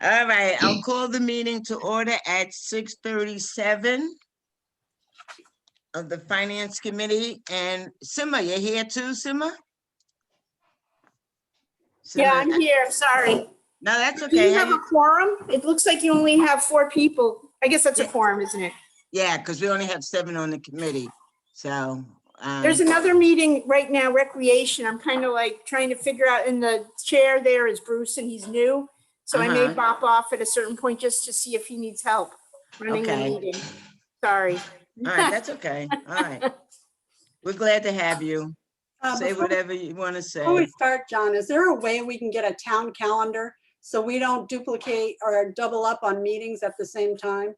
All right, I'll call the meeting to order at 6:37 of the Finance Committee. And Sima, you're here too, Sima? Yeah, I'm here, sorry. No, that's Do you okay. have a quorum? It looks like you only have 4 people. I guess that's a Yeah. quorum, isn't it? Yeah, because we only have 7 on the committee. So, There's another meeting right now, recreation. I'm kind of like trying to figure out, in the chair there is Bruce and he's new. So I may bop off at a certain point just to see if he needs help running the Okay. meeting. Sorry. all right, that's okay. All right. We're glad to have you. Say whatever you want to Before we say. start, John, is there a way we can get a town calendar so we don't duplicate or double up on meetings at the same time?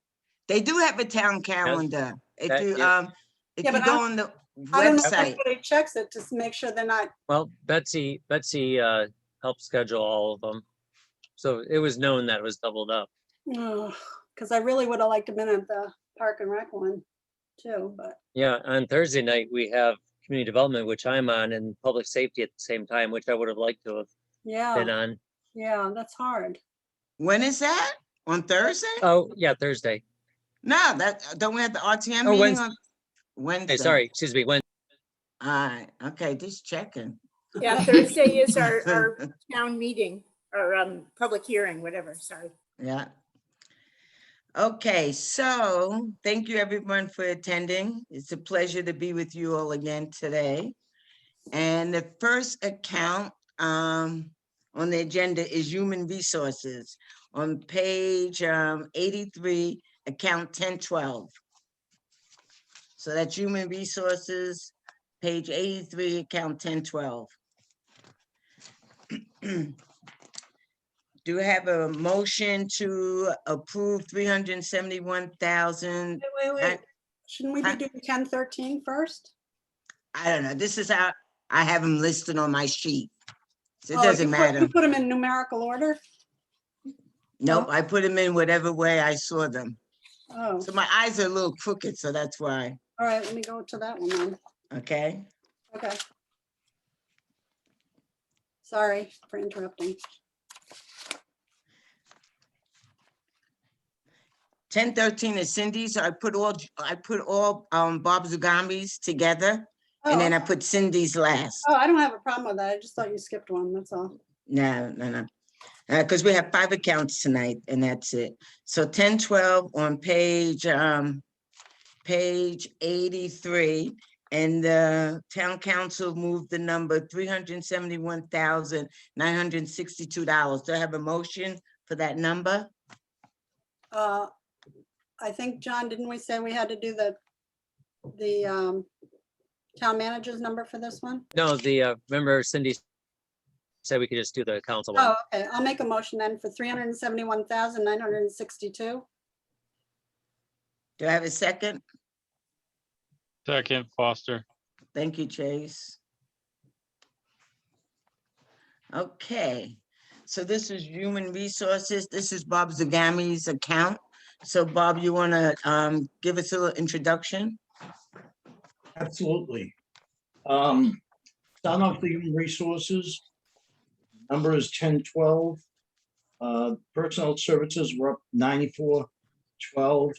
They do have a town calendar. If that- you, yeah. if Yeah, you but go on the I don't know if website, everybody checks it to make sure they're not. Well, Betsy helped schedule all of them. So it was known that it was doubled up. Because I really would have liked to been at the Park and Rec one too, but Yeah, on Thursday night, we have community development, which I'm on, and public safety at the same time, which I would have liked to have been yeah, on. yeah, that's hard. when is that? On Thursday? Oh, yeah, Thursday. No, don't we have the RTM Oh, meeting on Wednesday? Hey, sorry, excuse me, when, All right, okay, just checking. Yeah, Thursday is our town meeting or public hearing, whatever, sorry. Yeah. Okay, so thank you everyone for attending. It's a pleasure to be with you all again today. And the first account on the agenda is Human Resources on page 83, account 1012. So that's Human Resources, page 83, account 1012. Do we have a motion to approve 371,000? Wait. Shouldn't we be doing 1013 first? I don't know. This is how I have them listed on my sheet. So it Oh, doesn't you matter. put them in numerical order? Nope, I put them in whatever way I saw them. Oh, So my eyes are a little crooked, so that's why. all right, let me go to that one then. Okay. Okay. Sorry for interrupting. 1013 is Cindy's. So I put all Bob Zugami's together, and then I put Cindy's last. Oh, I don't have a problem with that. I just thought you skipped one, that's all. No. Because we have 5 accounts tonight, and that's it. So 1012 on page 83, and the town council moved the number $371,962. Do I have a motion for that number? I think, John, didn't we say we had to do the town manager's number for this one? no, remember Cindy said we could just do the council one. Oh, okay. I'll make a motion then for 371,962. Do I have a second? Second, Foster. Thank you, Chase. Okay, so this is Human Resources. This is Bob Zagami's account. So Bob, you want to give us a little introduction? Absolutely. Start off the Human Resources. Number is 1012. Personnel services were up 9412.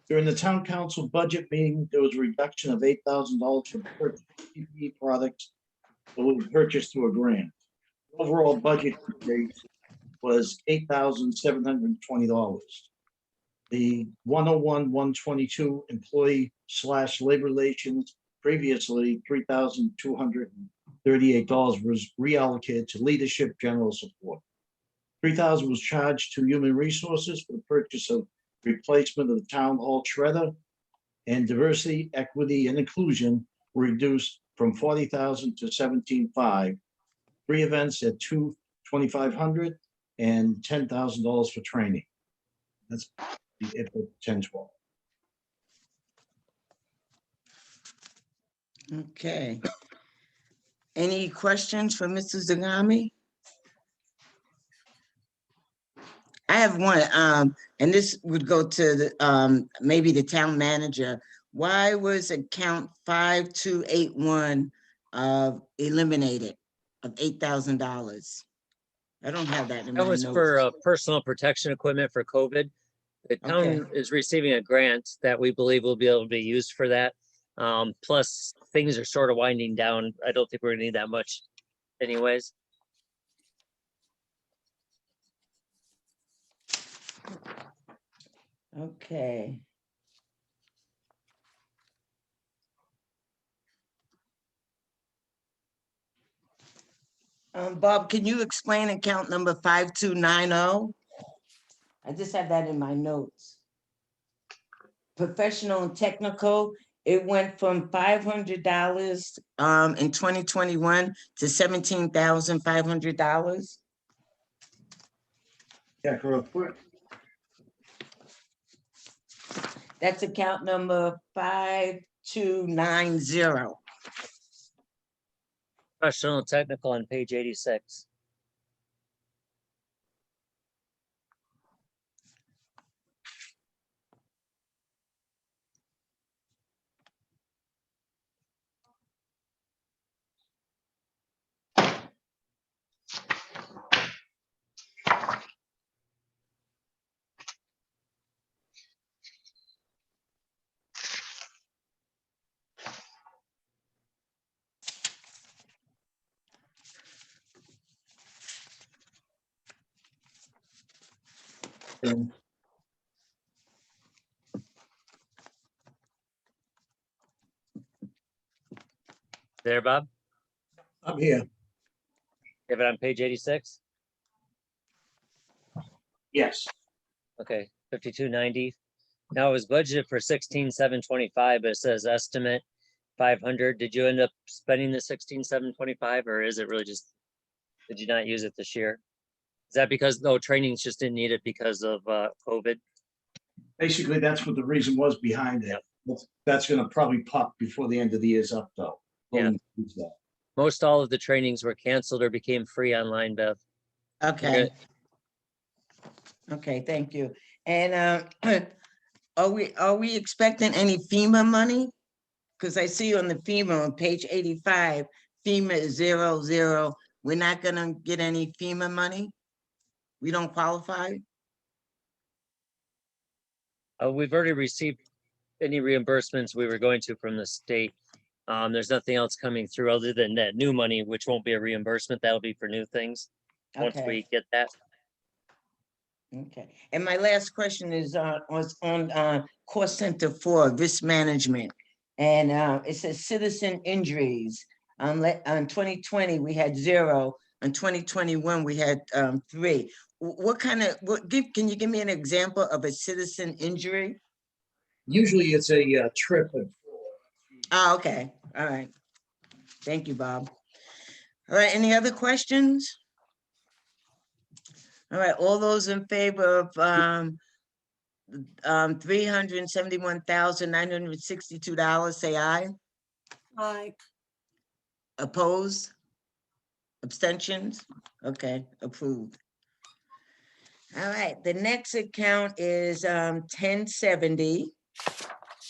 During the town council budget meeting, there was a reduction of $8,000 for purchase of PPE products that will be purchased through a grant. Overall budget increase was $8,720. The 101-122 employee / labor relations, previously $3,238 was reallocated to leadership general support. $3,000 was charged to Human Resources for the purchase of replacement of the town hall shredder, and diversity, equity, and inclusion were reduced from $40,000 to $17,500. 3 events at $2,500 and $10,000 for training. That's the 1012. Okay. Any questions for Mr. Zagami? I have one, and this would go to the maybe the town manager. Why was account 5281 eliminated of $8,000? I don't have that in That my was for notes. personal protection equipment for COVID. The Okay. town is receiving a grant that we believe will be able to be used for that. Plus, things are sort of winding down. I don't think we're gonna need that much anyways. Okay. Bob, can you explain account number 5290? I just had that in my notes. Professional and technical, it went from $500 in 2021 to $17,500. Check real quick. That's account number 5290. Professional and technical on page 86. And There, Bob? I'm here. You have it on page 86? Yes. Okay, 5290. Now it was budgeted for 16,725, but it says estimate 500. Did you end up spending the 16,725, or is it really just, did you not use it this year? Is that because, no, trainings just didn't need it because of COVID? Basically, that's what the reason was behind it. That's gonna probably pop before the end of the year's up, though. Yeah. We'll use that. Most all of the trainings were canceled or became free online, Beth. Okay. Okay, thank you. And are we expecting any FEMA money? Because I see on the FEMA on page 85, FEMA is 00. We're not gonna get any FEMA money? We don't qualify? We've already received any reimbursements we were going to from the state. There's nothing else coming through other than that new money, which won't be a reimbursement. That'll be for new things. Once Okay. we get that. Okay, and my last question is was on cost center for risk management. And it says citizen injuries. On 2020, we had 0. In 2021, we had 3. What kind of, can you give me an example of a citizen injury? Usually it's a trip. Oh, okay, all right. Thank you, Bob. All right, any other questions? All right, all those in favor of $371,962, say aye. Aye. Oppose? Abstentions? Okay, approved. All right, the next account is 1070.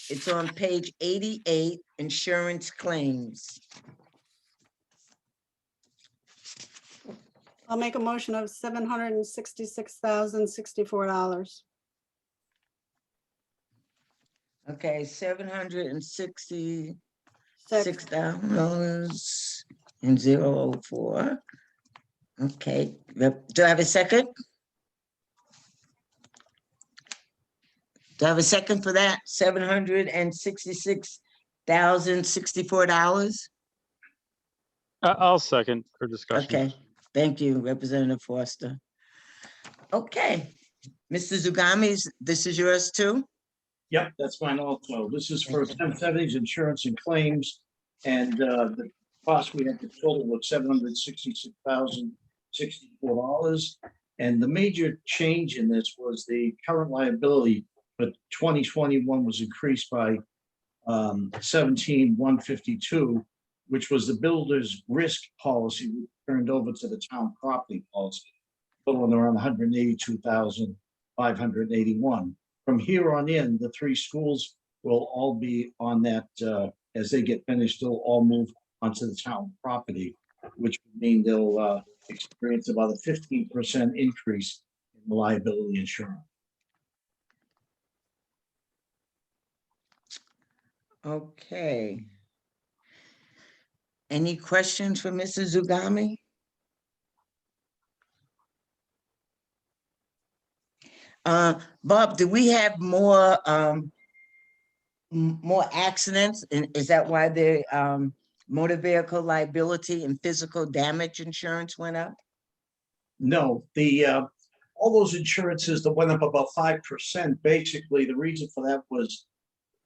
It's on page 88, insurance claims. I'll make a motion of $766,064. Okay, $766 Six. and 004. Okay, do I have a second? Do I have a second for that? $766,064? I'll second for discussion. Okay, thank you, Representative Foster. Okay, Mr. Zugami, this is yours too? Yep, that's fine also. This is for 1070's insurance and claims. And the cost we had to total was $766,064. And the major change in this was the current liability, but 2021 was increased by 17,152, which was the builder's risk policy turned over to the town property policy, totaling around 182,581. From here on in, the 3 schools will all be on that, as they get finished, they'll all move onto the town property, which would mean they'll experienced about a 15% increase in liability insurance. Okay. Any questions for Mrs. Zugami? Bob, do we have more, more accidents? And is that why the, motor vehicle liability and physical damage insurance went up? No, all those insurances that went up about 5%, basically, the reason for that was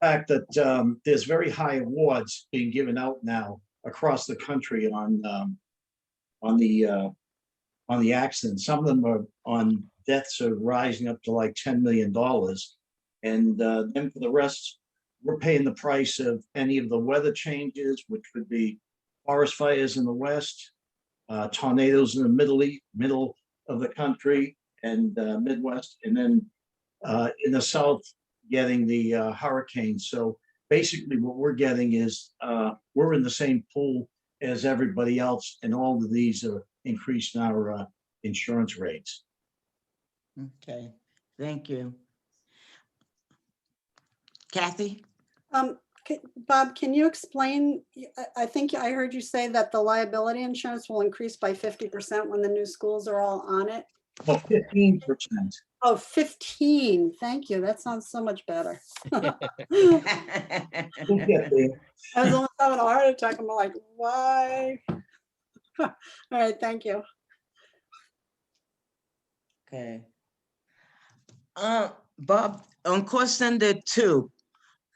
the fact that there's very high awards being given out now across the country on the accidents. Some of them are on deaths are rising up to like $10 million. And then for the rest, we're paying the price of any of the weather changes, which would be forest fires in the west, tornadoes in the middle of the country and Midwest, and then in the south, getting the hurricanes. So basically what we're getting is we're in the same pool as everybody else, and all of these are increasing our insurance rates. Okay, thank you. Kathy? Bob, can you explain? I think I heard you say that the liability insurance will increase by 50% when the new schools are all on it. Well, 15%. Oh, 15. Thank you. That sounds so much better. We'll get there. I was almost having a heart attack. I'm like, why? All right, thank you. Okay. Bob, on course under 2,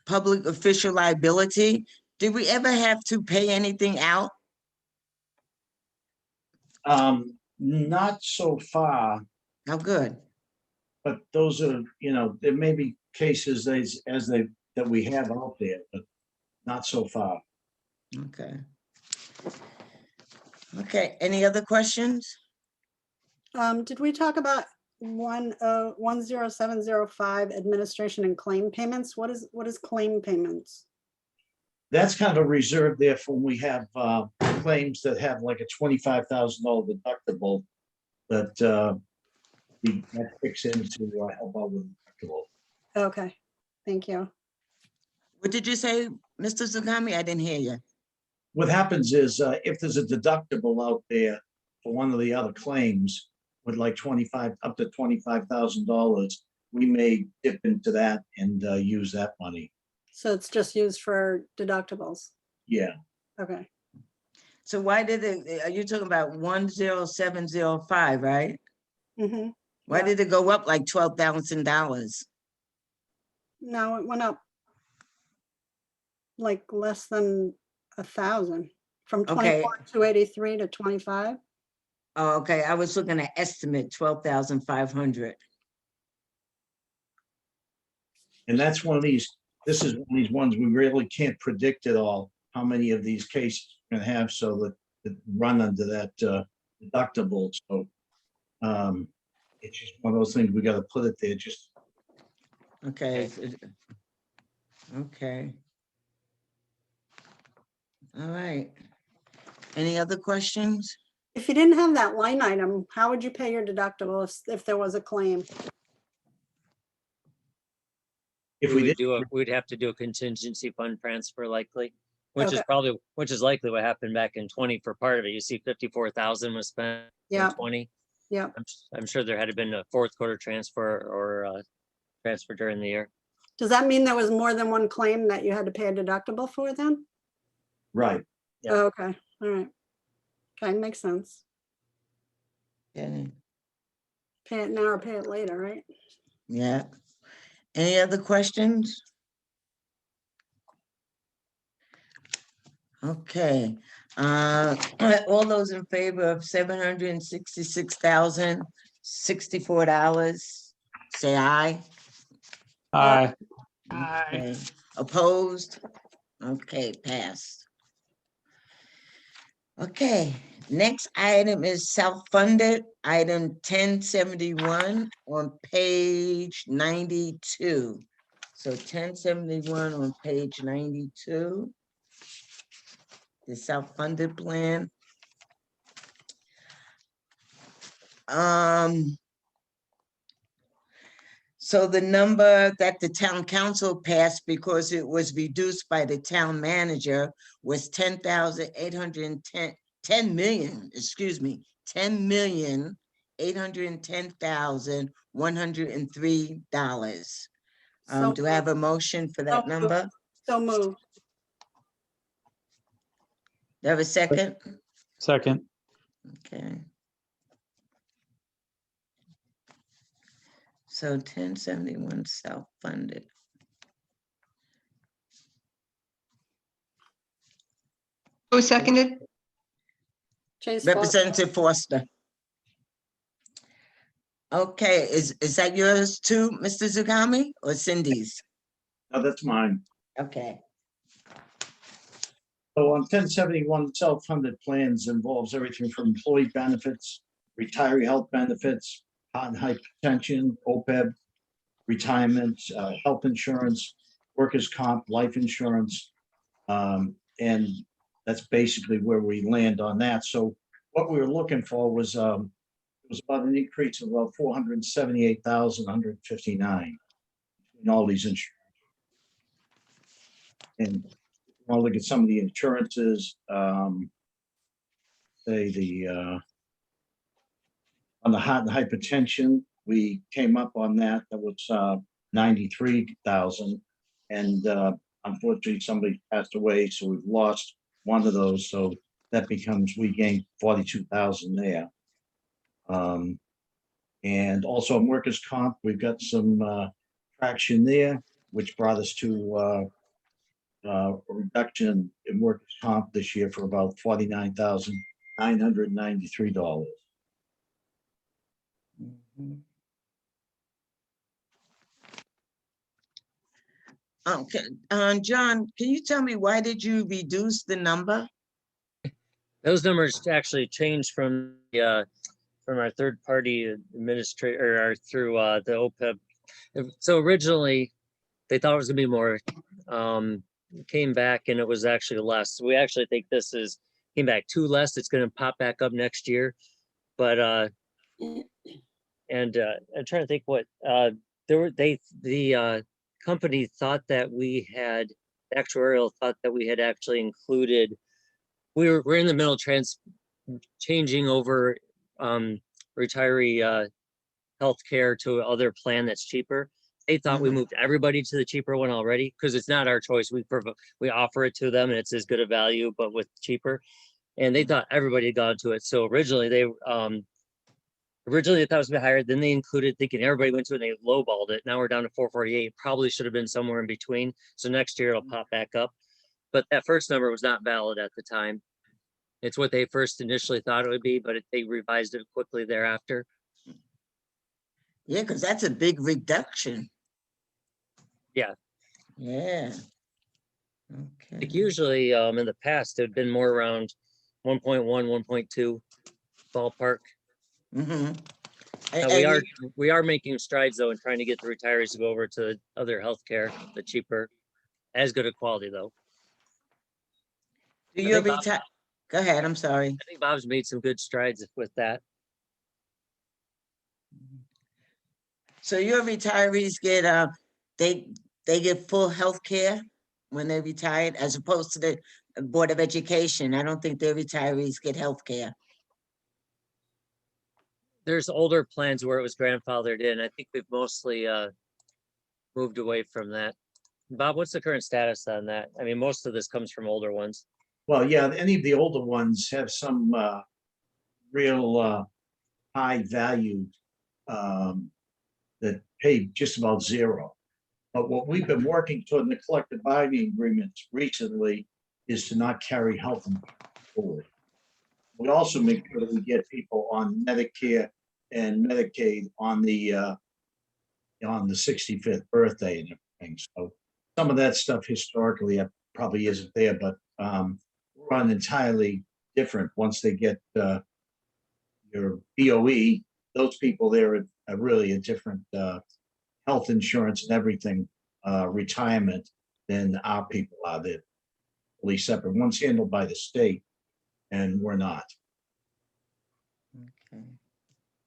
public official liability, did we ever have to pay anything out? Not so far, How good. but those are, there may be cases that we have out there, but not so far. Okay. Okay, any other questions? Did we talk about 10705 administration and claim payments? What is claim payments? That's kind of a reserve there for when we have claims that have like a $25,000 deductible that that kicks in to help out with deductible. Okay, thank you. What did you say, Mr. Zugami? I didn't hear you. What happens is if there's a deductible out there for one of the other claims with like up to $25,000, we may dip into that and use that money. So it's just used for deductibles. Yeah. Okay. So why did it, are you talking about 10705, right? Mm-hmm. Why Yeah. did it go up like $12,000? No, it went up like less than 1,000 from Okay. 24,283 to 25. Oh, okay, I was looking at estimate 12,500. And that's one of these, this is one of these ones we really can't predict at all, how many of these cases we're gonna have, so that run under that deductible. So it's just one of those things, we gotta put it there, just Okay. Okay. All right. Any other questions? If you didn't have that line item, how would you pay your deductible if there was a claim? if we did. We'd have to do a contingency fund transfer likely, which is Okay. likely what happened back in 20 for part of it. You see 54,000 was spent Yeah, in 20. yeah. I'm sure there had been a fourth quarter transfer or transfer during the year. Does that mean there was more than one claim that you had to pay a deductible for then? Right. Yeah. Oh, okay, all right. Okay, makes sense. Yeah. Pay it now or pay it later, right? Yeah. Any other questions? Okay. All those in favor of $766,064, say aye. Aye. Okay. Opposed? Okay, passed. Okay, next item is self-funded, item 1071 on page 92. So 1071 on page 92. The self-funded plan. So the number that the town council passed, because it was reduced by the town manager, was 10 million, excuse me, 10,810,103. Do I have a motion for that So number? So moved. Do I have a second? Second. Okay. So 1071 self-funded. Who seconded? Chase Foster. Representative Foster. Okay, is that yours too, Mr. Zugami, or Cindy's? Now that's mine. Okay. So on 1071, self-funded plans involves everything from employee benefits, retiree health benefits, heart and hypertension, OPEB, retirement, health insurance, workers' comp, life insurance. And that's basically where we land on that. So what we were looking for was about an increase of about 478,159 in all these insurance. And want to look at some of the insurances, say on the heart and hypertension, we came up on that. That was 93,000, and unfortunately somebody passed away, so we've lost one of those. So that becomes, we gained 42,000 there. And also on workers' comp, we've got some traction there, which brought us to a reduction in workers' comp this year for about $49,993. Okay, John, can you tell me why did you reduce the number? Those numbers actually changed from our third party administrator or through the OPEB. So originally they thought it was gonna be more, came back and it was actually less. We actually think this came back too less. It's gonna pop back up next year. But I'm trying to think what the company thought that we had, actuarial thought that we had actually included. We're in the middle of changing over retiree healthcare to other plan that's cheaper. They thought we moved everybody to the cheaper one already, because it's not our choice. We offer it to them and it's as good a value, but with cheaper. And they thought everybody had gone to it. So originally they thought it was a bit higher. Then they included, thinking everybody went to it and they lowballed it. Now we're down to 448. Probably should have been somewhere in between. So next year it'll pop back up. But that first number was not valid at the time. It's what they first initially thought it would be, but they revised it quickly thereafter. Yeah, because that's a big reduction. Yeah. Yeah. Like Okay. usually in the past, it had been more around 1.1, 1.2 ballpark. Mm-hmm. Now we are making strides though in trying to get the retirees to go over to other healthcare, the cheaper, as good a quality though. Do you retire? Go ahead, I'm sorry. I think Bob's made some good strides with that. So your retirees get they get full health care when they retired, as opposed to the Board of Education. I don't think their retirees get health care. There's older plans where it was grandfathered in. I think we've mostly moved away from that. Bob, what's the current status on that? I mean, most of this comes from older ones. Well, yeah, any of the older ones have some real high value that pay just about zero. But what we've been working toward in the collective bargaining agreements recently is to not carry health forward. We also make sure that we get people on Medicare and Medicaid on the 65th birthday and everything. So some of that stuff historically probably isn't there, but we're on entirely different. Once they get your BOE, those people there are really a different health insurance and everything, retirement than our people are. They're really separate. One's handled by the state and we're not. Okay.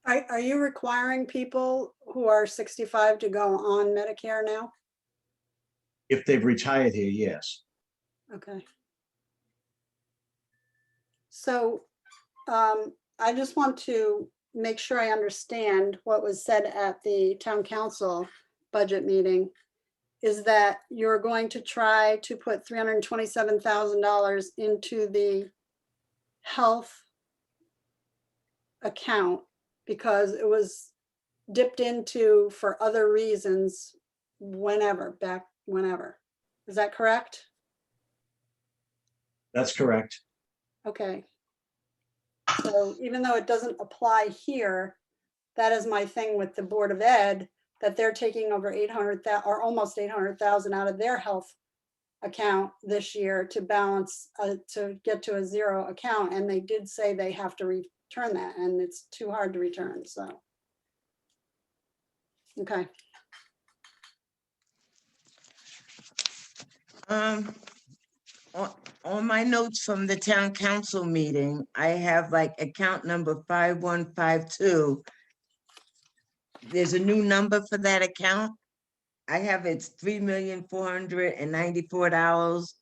Are you requiring people who are 65 to go on Medicare now? If they've retired here, yes. Okay. So I just want to make sure I understand what was said at the town council budget meeting, is that you're going to try to put $327,000 into the health account because it was dipped into for other reasons whenever. Is that correct? That's correct. Okay. So even though it doesn't apply here, that is my thing with the Board of Ed, that they're taking over 800,000 or almost 800,000 out of their health account this year to balance, to get to a zero account. And they did say they have to return that, and it's too hard to return, so. Okay, On, on my notes from the town council meeting, I have like account number 5152. There's a new number for that account. I have it's $3,494.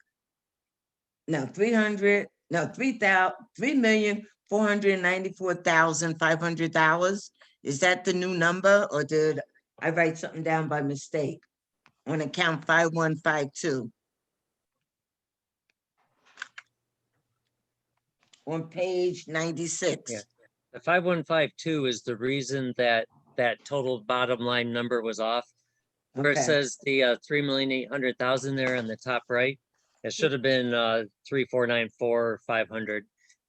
No, 300, no, $3,494,500. Is that the new number, or did I write something down by mistake? On account 5152. On page 96. Yeah. The 5152 is the reason that that total bottom line number was off. Where it Okay. says the 3,800,000 there on the top right, it should have been 3,494,500.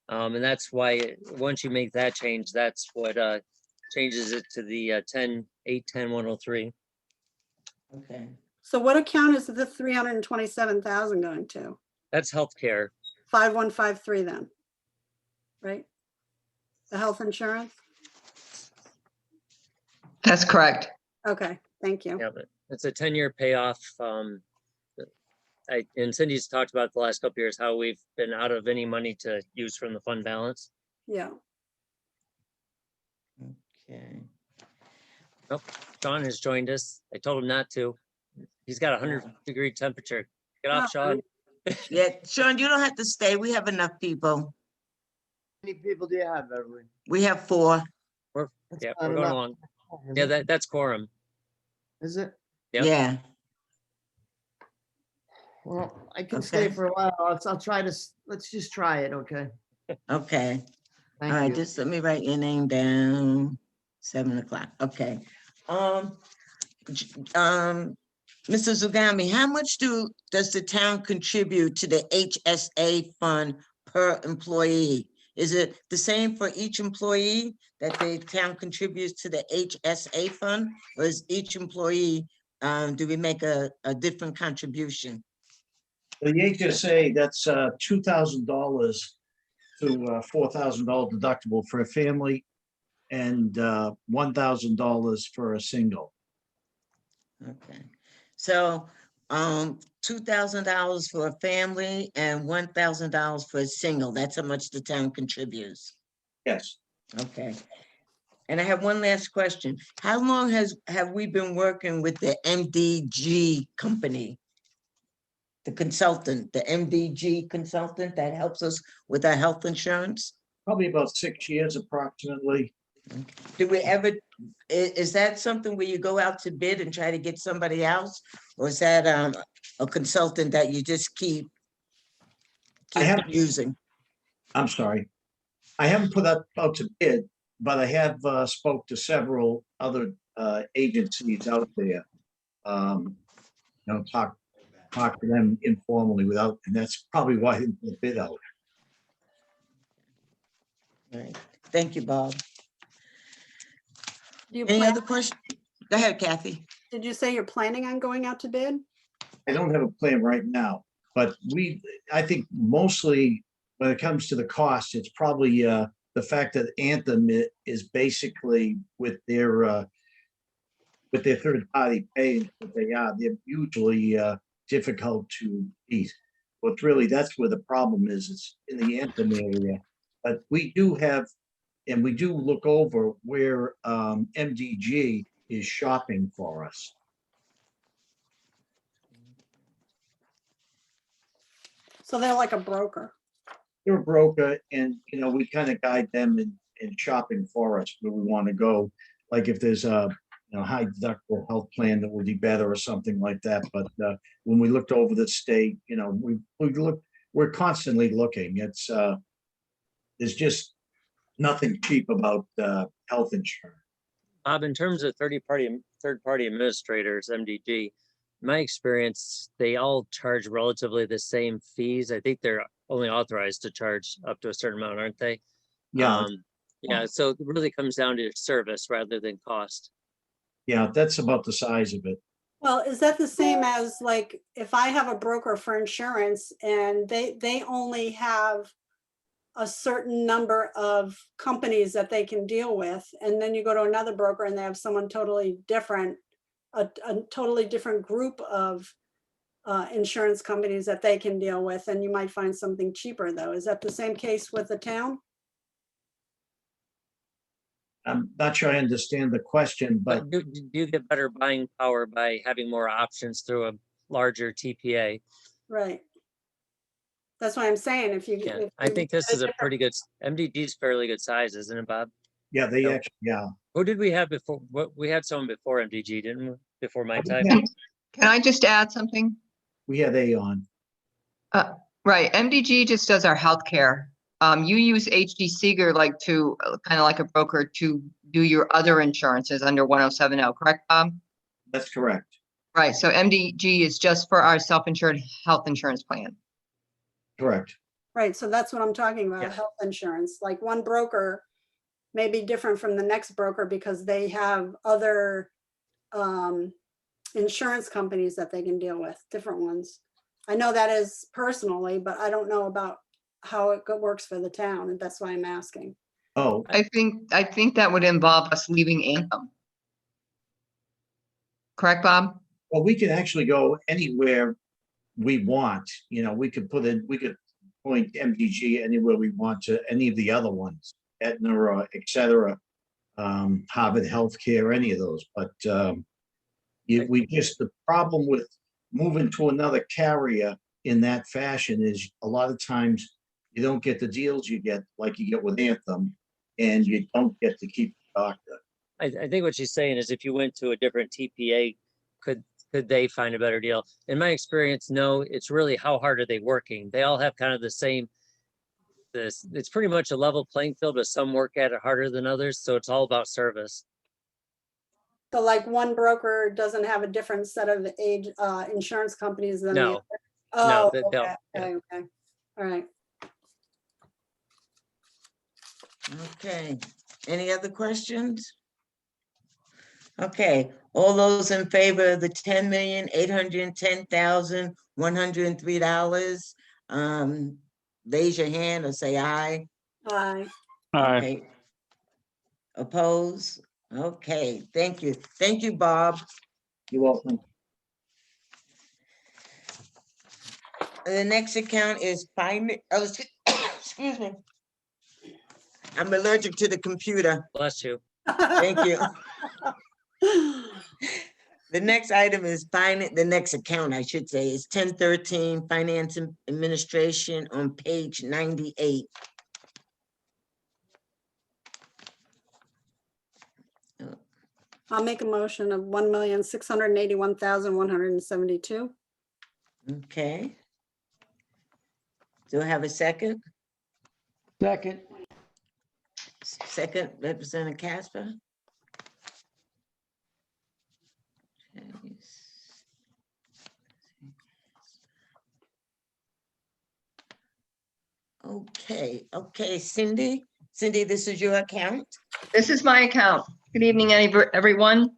And that's why once you make that change, that's what changes it to the 10,810,103. Okay. so what account is the 327,000 going to? That's healthcare. 5153 then, right? The health insurance? That's correct. Okay, thank you. Yeah, but it's a 10-year payoff. And Cindy's talked about the last couple of years how we've been out of any money to use from the fund balance. Yeah, Okay. Sean has joined us. I told him not to. He's got a 100-degree temperature. Get off, Sean. Yeah, Sean, you don't have to stay. We have enough people. How many people do you have, Beverly? We have 4. We're That's yeah, not we're going enough. along. Is Yeah, it? that's quorum. Is it? Yep. Yeah. Well, I can stay Okay. for a while. I'll try to, let's just try it, okay? Okay. All Thank right, you. just let me write your name down. 7 o'clock. Okay. Mr. Zugami, how much does the town contribute to the HSA fund per employee? Is it the same for each employee that the town contributes to the HSA fund? Or is each employee, do we make a different contribution? The HSA, that's $2,000 to $4,000 deductible for a family and $1,000 for a single. Okay, so $2,000 for a family and $1,000 for a single. That's how much the town contributes. Yes. Okay. And I have one last question. How long have we been working with the MDG company? The consultant, the MDG consultant that helps us with our health insurance? Probably about 6 years approximately. Do we ever, is that something where you go out to bid and try to get somebody else? Or is that a consultant that you just keep using? I'm sorry. I haven't put that out to bid, but I have spoke to several other agencies out there. Talk to them informally without, and that's probably why I didn't put a bid out. All right. Thank you, Bob. do you Any plan, other questions? Go ahead, Kathy. did you say you're planning on going out to bid? I don't have a plan right now, but I think mostly when it comes to the cost, it's probably the fact that Anthem is basically with their third party paying what they are, they're usually difficult to beat. But really, that's where the problem is. It's in the Anthem area. But we do have and we do look over where MDG is shopping for us. So they're like a broker. They're a broker, and we kind of guide them in shopping for us where we want to go. Like if there's a high deductible health plan that would be better or something like that. But when we looked over the state, we're constantly looking. It's there's just nothing cheap about health insurance. Bob, in terms of third-party administrators, MDG, my experience, they all charge relatively the same fees. I think they're only authorized to charge up to a certain amount, aren't they? Yeah. Yeah, so it really comes down to service rather than cost. Yeah, that's about the size of it. Well, is that the same as like if I have a broker for insurance and they only have a certain number of companies that they can deal with, and then you go to another broker and they have someone totally different, a totally different group of insurance companies that they can deal with, and you might find something cheaper though. Is that the same case with the town? I'm not sure I understand the question, but But do you get better buying power by having more options through a larger TPA? Right. That's why I'm saying if you. Yeah, if I you think this get is a different- pretty good, MDG's fairly good size, isn't it, Bob? yeah, they No. actually, yeah. Who did we have before? What, we had someone before MDG, didn't we? Before my time? Yeah, Can I just add something? we had on. Right, MDG just does our healthcare. You use HD Seeger like to, kind of like a broker to do your other insurances under 1070, correct, Bob? That's correct. Right, so MDG is just for our self-insured health insurance plan. Correct. Right, so that's what I'm talking about, Yeah. health insurance. Like one broker may be different from the next broker because they have other insurance companies that they can deal with, different ones. I know that is personally, but I don't know about how it works for the town, and that's why I'm asking. Oh, I think that would involve us leaving Anthem. Correct, Bob? well, we can actually go anywhere we want. We could point MDG anywhere we want to any of the other ones, Aetna or et cetera, Harvard Healthcare, any of those. But the problem with moving to another carrier in that fashion is a lot of times you don't get the deals you get like you get with Anthem, and you don't get to keep the doctor. I think what she's saying is if you went to a different TPA, could they find a better deal? In my experience, no, it's really how hard are they working? They all have kind of the same, it's pretty much a level playing field, but some work at it harder than others. So it's all about service. So like one broker doesn't have a different set of insurance companies than the No, other? no, Oh, they don't, okay, yeah. okay, all right. Okay, any other questions? Okay, all those in favor of the $10,810,103, raise your hand or say aye. Aye. Aye. Okay. Oppose? Okay, thank you. Thank you, Bob. You're welcome. The next account is excuse me. I'm allergic to the computer. Bless you. Thank you. The next item is the next account, I should say, is 1013 Finance and Administration on page 98. I'll make a motion of 1,681,172. Okay. Do I have a second? Second. Second, Representative Casper. Okay, Cindy, this is your account. This is my account. Good evening, everyone.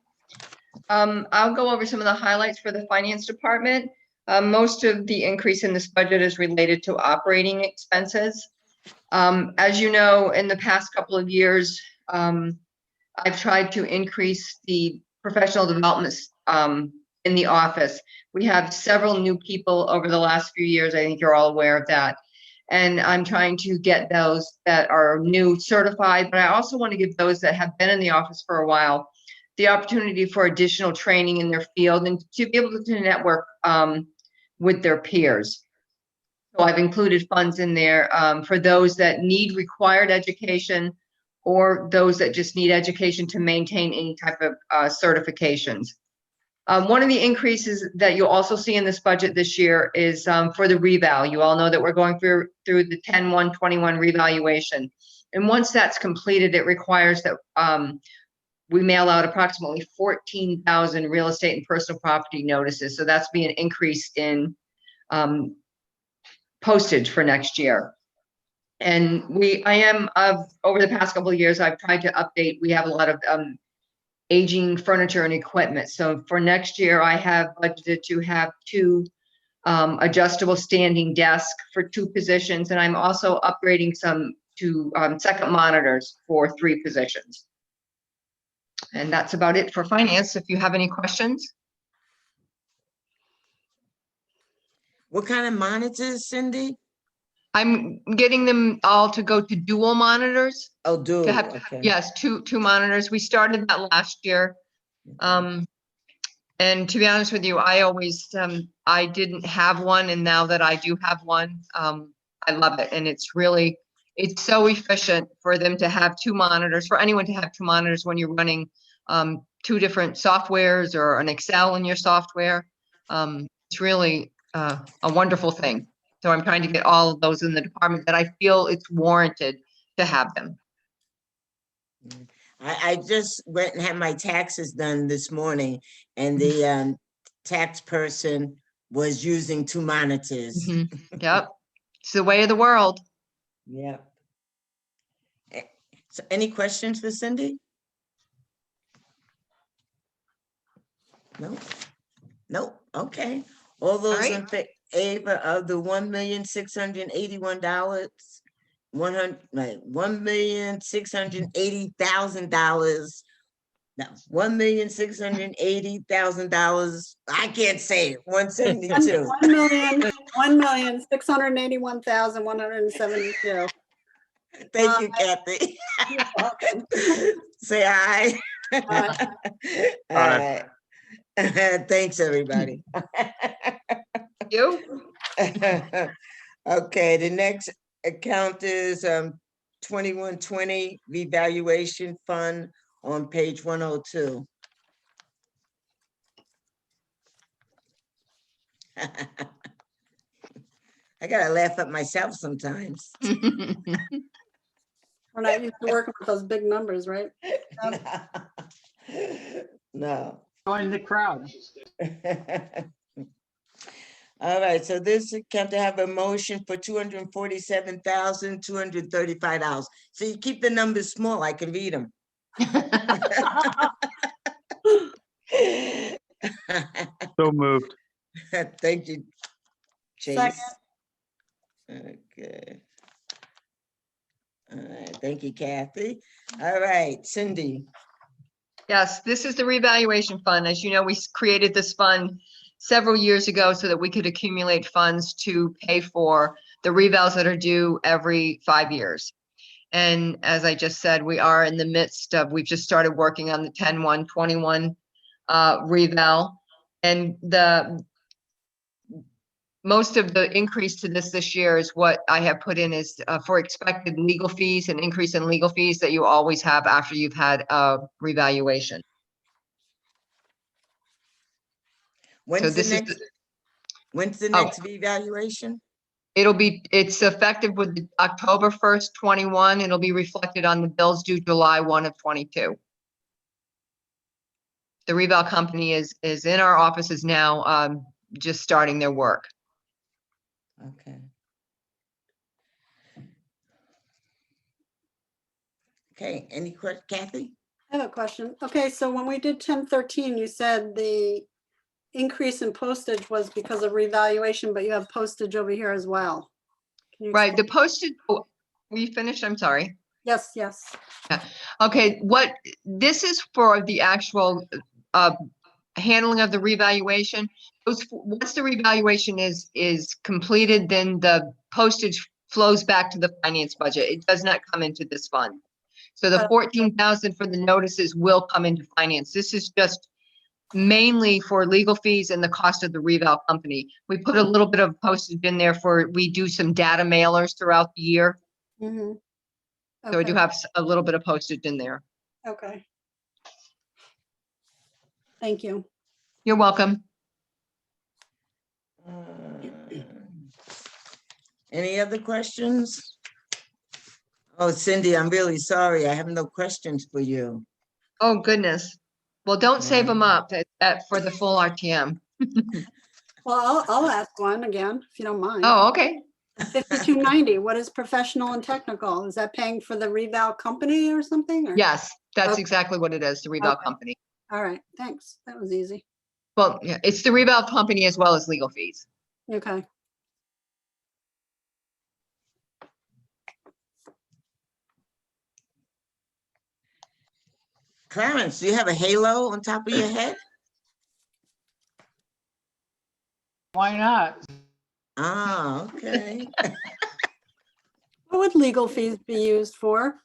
I'll go over some of the highlights for the finance department. Most of the increase in this budget is related to operating expenses. As you know, in the past couple of years, I've tried to increase the professional development in the office. We have several new people over the last few years. I think you're all aware of that. And I'm trying to get those that are new certified, but I also want to give those that have been in the office for a while the opportunity for additional training in their field and to be able to network with their peers. So I've included funds in there for those that need required education or those that just need education to maintain any type of certifications. One of the increases that you'll also see in this budget this year is for the reval. You all know that we're going through the 10/1/21 revaluation. And once that's completed, it requires that we mail out approximately 14,000 real estate and personal property notices. So that's be an increase in postage for next year. And over the past couple of years, I've tried to update. We have a lot of aging furniture and equipment. So for next year, I have budgeted to have 2 adjustable standing desks for 2 positions. And I'm also upgrading some to second monitors for 3 positions. And that's about it for finance. If you have any questions. What kind of monitors, Cindy? I'm getting them all to go to dual monitors. Oh, do, To have, okay. yes, two monitors. We started that last year. And to be honest with you, I always, I didn't have one. And now that I do have one, I love it. And it's so efficient for them to have 2 monitors, for anyone to have 2 monitors when you're running 2 different softwares or an Excel in your software. It's really a wonderful thing. So I'm trying to get all of those in the department that I feel it's warranted to have them. I just went and had my taxes done this morning, and the tax person was using 2 monitors. Yep, it's the way of the world. Yep. So any questions for Cindy? No? Nope, okay. All those right. in favor of the $1,681,000, $1,680,000. No, $1,680,000. I can't say it. 172. 1,681,172. Thank you, Kathy. You're welcome. Say aye. Aye. Aye. Thanks, everybody. You? Okay, the next account is 2120 Revaluation Fund on page 102. I gotta laugh at myself sometimes. We're not used to working with those big numbers, right? No. Join the crowd. All right, so this account to have a motion for $247,235. So you keep the numbers small, I can read them. So moved. Thank you, Chase. Second. Okay. All right, thank you, Kathy. All right, Cindy. Yes, this is the revaluation fund. As you know, we created this fund several years ago so that we could accumulate funds to pay for the revals that are due every 5 years. And as I just said, we are in the midst of, we've just started working on the 10/1/21 reval. And most of the increase to this year is what I have put in is for expected legal fees, an increase in legal fees that you always have after you've had a revaluation. When's the this is next? When's the next revaluation? It's effective with October 1st, 21. It'll be reflected on the bills due July 1 of 22. The reval company is in our offices now, just starting their work. Okay. Okay, any questions, Kathy? I have a question. Okay, so when we did 1013, you said the increase in postage was because of revaluation, but you have postage over here as well. Can you Right, explain? the postage, were you finished? I'm sorry. Yes, yes. Okay, this is for the actual handling of the revaluation. Once the revaluation is completed, then the postage flows back to the finance budget. It does not come into this fund. So the Oh. 14,000 for the notices will come into finance. This is just mainly for legal fees and the cost of the reval company. We put a little bit of postage in there we do some data mailers throughout the year. Mhm. So we do Okay, have a little bit of postage in there. okay. Thank you. You're welcome. Any other questions? Oh, Cindy, I'm really sorry. I have no questions for you. Oh, goodness. Well, don't save Yeah. them up for the full RTM. Well, I'll ask one again, if you don't mind. Oh, okay. 5290, what is professional and technical? Is that paying for the reval company or something? Or? Yes, that's Okay. exactly what it is, the reval Okay. company. All right, thanks. That was easy. Well, yeah, it's the reval company as well as legal fees. Okay. Clarence, do you have a halo on top of your head? Why not? Ah, okay. What would legal fees be used for?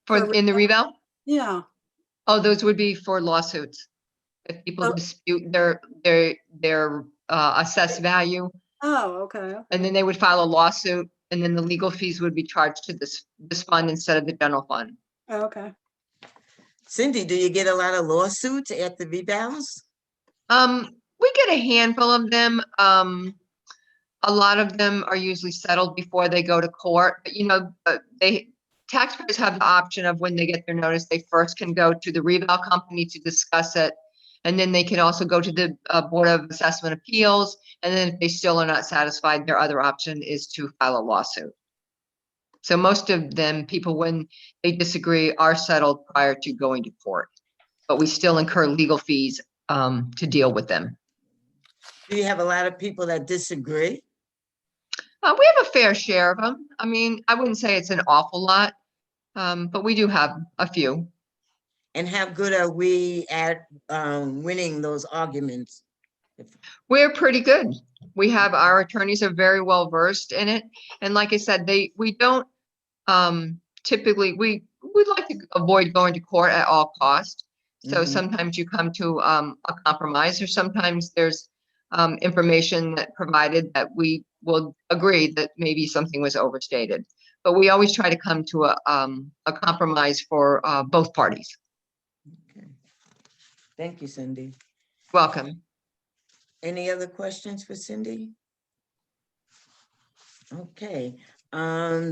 For In the reval? Yeah. Oh, those would be for lawsuits. If people Oh. dispute their assessed value, Oh, okay. and then they would file a lawsuit, and then the legal fees would be charged to this fund instead of the general fund. Oh, okay. Cindy, do you get a lot of lawsuits at the rebounds? We get a handful of them. A lot of them are usually settled before they go to court. But, taxpayers have the option of when they get their notice, they first can go to the reval company to discuss it. And then they can also go to the Board of Assessment Appeals. And then if they still are not satisfied, their other option is to file a lawsuit. So most of them, people, when they disagree, are settled prior to going to court. But we still incur legal fees to deal with them. Do you have a lot of people that disagree? We have a fair share of them. I mean, I wouldn't say it's an awful lot, but we do have a few. And how good are we at winning those arguments? We're pretty good. Our attorneys are very well versed in it. And like I said, we don't typically, we'd like to avoid going to court at all costs. So Mhm. sometimes you come to a compromise, or sometimes there's information that provided that we will agree that maybe something was overstated. But we always try to come to a compromise for both parties. Okay. Thank you, Cindy. Welcome. Any other questions for Cindy? Okay,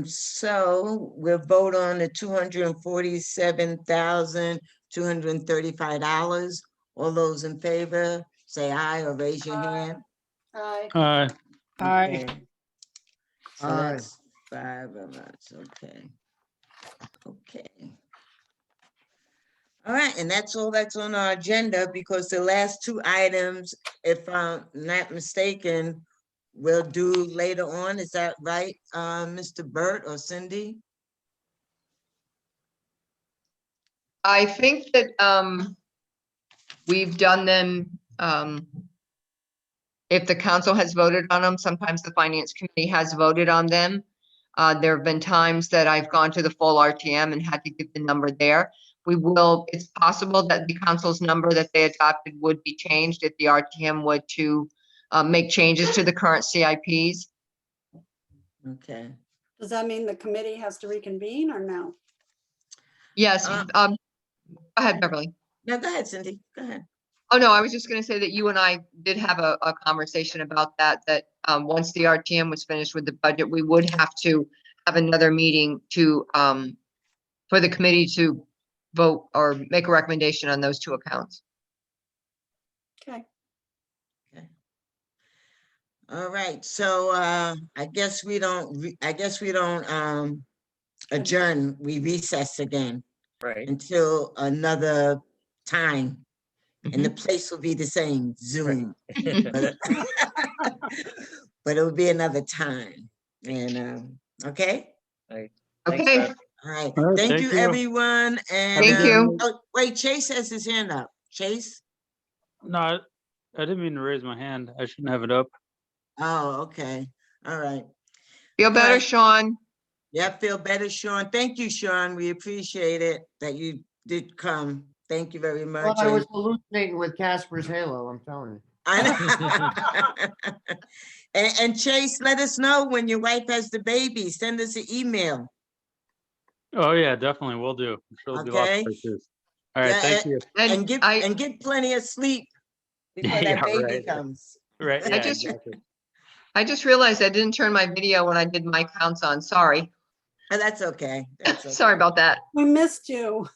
so we'll vote on the $247,235. All those in favor, say aye or raise your hand. Aye. Aye. Aye. Okay. So Aye. that's 5 of us, okay. Okay. All right, and that's all that's on our agenda, because the last 2 items, if I'm not mistaken, we'll do later on. Is that right, Mr. Burt or Cindy? I think that we've done them. If the council has voted on them, sometimes the finance committee has voted on them. There have been times that I've gone to the full RTM and had to give the number there. It's possible that the council's number that they adopted would be changed if the RTM were to make changes to the current CIPs. Okay. Does that mean the committee has to reconvene or no? Yes, go ahead, Beverly. No, go ahead, Cindy, go ahead. Oh, no, I was just gonna say that you and I did have a conversation about that once the RTM was finished with the budget, we would have to have another meeting for the committee to vote or make a recommendation on those 2 accounts. Okay. All right, so I guess we don't adjourn, we recess again Right. until another time. And the place will be the same, Zoom. But but it will be another time. And okay? Right. Okay. Thanks, Beth. All right. All right, Thank you, thank you. everyone. And Thank you. oh, wait, Chase has his hand up. Chase? No, I didn't mean to raise my hand. I shouldn't have it up. Oh, okay. All right. Feel better, Right. Sean. Yeah, feel better, Sean. Thank you, Sean. We appreciate it that you did come. Thank you very Well, much. I was hallucinating with Casper's halo, I'm telling you. And Chase, let us know when your wife has the baby. Send us an email. Oh, yeah, definitely, will do. I'm sure there'll be lots Okay. of pictures. All right, Yeah, thank you. And And get plenty of sleep before Yeah, that baby right. comes. Right, I yeah, just- exactly. I just realized I didn't turn my video when I did my counts on. Sorry. That's okay. That's okay. Sorry about that. We missed you.